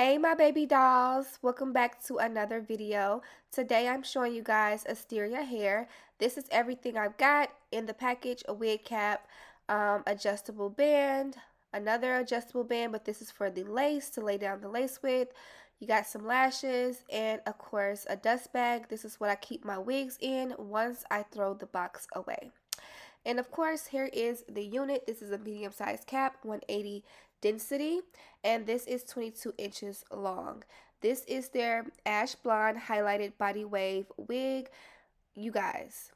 Hey my baby dolls, welcome back to another video. Today I'm showing you guys Asteria hair. This is everything I've got in the package: a wig cap, adjustable band, another adjustable band, but this is for the lace to lay down the lace with. You got some lashes and of course a dust bag. This is what I keep my wigs in once I throw the box away. And of course, here is the unit. This is a medium sized cap, 180 density, and this is 22 inches long. This is their ash blonde highlighted body wave wig. You guys,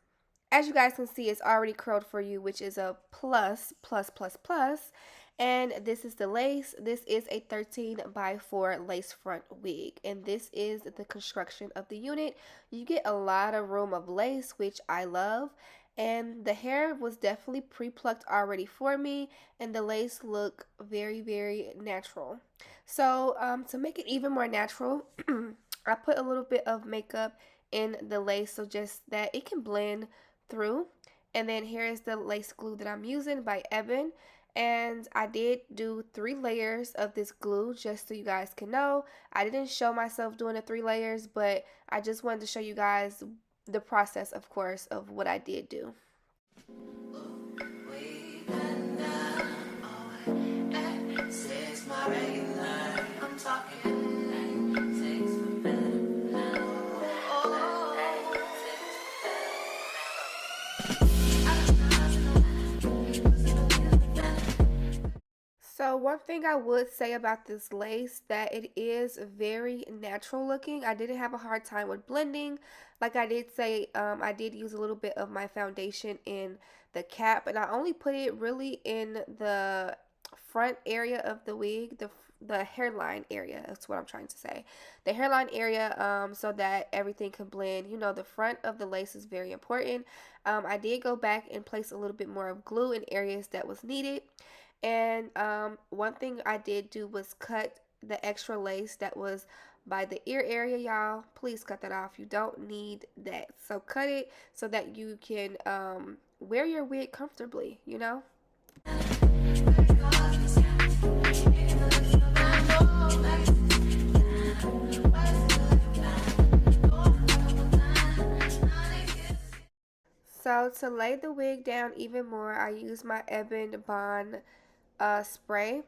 as you guys can see, it's already curled for you, which is a plus, plus, plus, plus. And this is the lace. This is a 13 by 4 lace front wig. And this is the construction of the unit. You get a lot of room of lace, which I love. And the hair was definitely pre-plucked already for me. And the lace look very, very natural. So to make it even more natural, I put a little bit of makeup in the lace so just that it can blend through. And then here is the lace glue that I'm using by Evan, and I did do 3 layers of this glue just so you guys can know. I didn't show myself doing the 3 layers, but I just wanted to show you guys the process, of course, of what I did do. So one thing I would say about this lace, that it is very natural looking. I didn't have a hard time with blending. Like I did say, I did use a little bit of my foundation in the cap, and I only put it really in the front area of the wig, the hairline area. That's what I'm trying to say. The hairline area, so that everything can blend. You know, the front of the lace is very important. I did go back and place a little bit more of glue in areas that was needed. And one thing I did do was cut the extra lace that was by the ear area, y'all. Please cut that off. You don't need that. So cut it so that you can wear your wig comfortably, you know? So to lay the wig down even more, I use my Ebon Bond spray.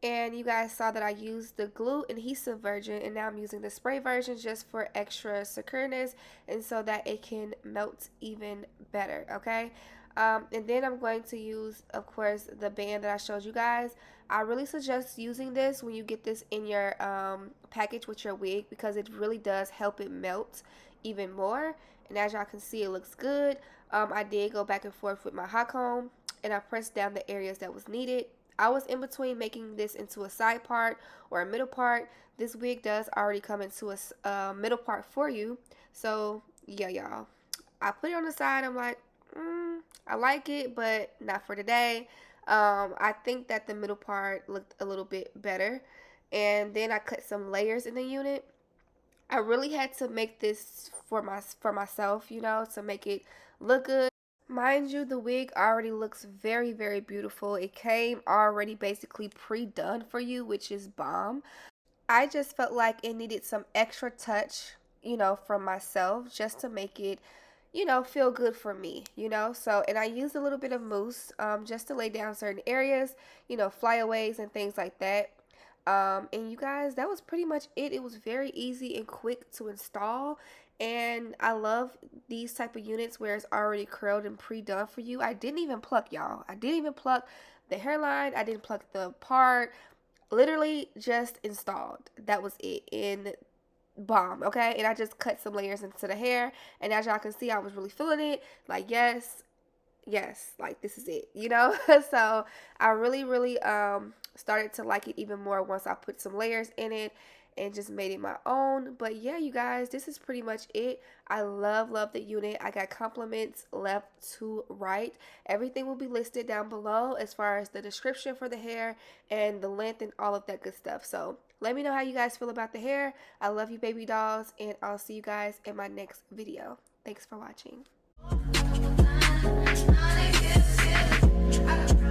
And you guys saw that I used the glue adhesive version, and now I'm using the spray version just for extra secureness and so that it can melt even better, okay? And then I'm going to use, of course, the band that I showed you guys. I really suggest using this when you get this in your package with your wig, because it really does help it melt even more. And as y'all can see, it looks good. I did go back and forth with my hot comb, and I pressed down the areas that was needed. I was in between making this into a side part or a middle part. This wig does already come into a middle part for you. So yeah, y'all, I put it on the side. I'm like, I like it, but not for today. I think that the middle part looked a little bit better. And then I cut some layers in the unit. I really had to make this for myself, you know, to make it look good. Mind you, the wig already looks very, very beautiful. It came already basically pre-done for you, which is bomb. I just felt like it needed some extra touch, you know, from myself just to make it, you know, feel good for me, you know. So, and I used a little bit of mousse just to lay down certain areas, you know, flyaways and things like that. And you guys, that was pretty much it. It was very easy and quick to install. And I love these type of units where it's already curled and pre-done for you. I didn't even pluck, y'all. I didn't even pluck the hairline. I didn't pluck the part. Literally just installed. That was it. And bomb, okay? And I just cut some layers into the hair. And as y'all can see, I was really feeling it. Like, yes, yes, like this is it, you know. So I really started to like it even more once I put some layers in it and just made it my own. But yeah, you guys, this is pretty much it. I love the unit. I got compliments left to right. Everything will be listed down below as far as the description for the hair and the length and all of that good stuff. So let me know how you guys feel about the hair. I love you, baby dolls, and I'll see you guys in my next video. Thanks for watching. I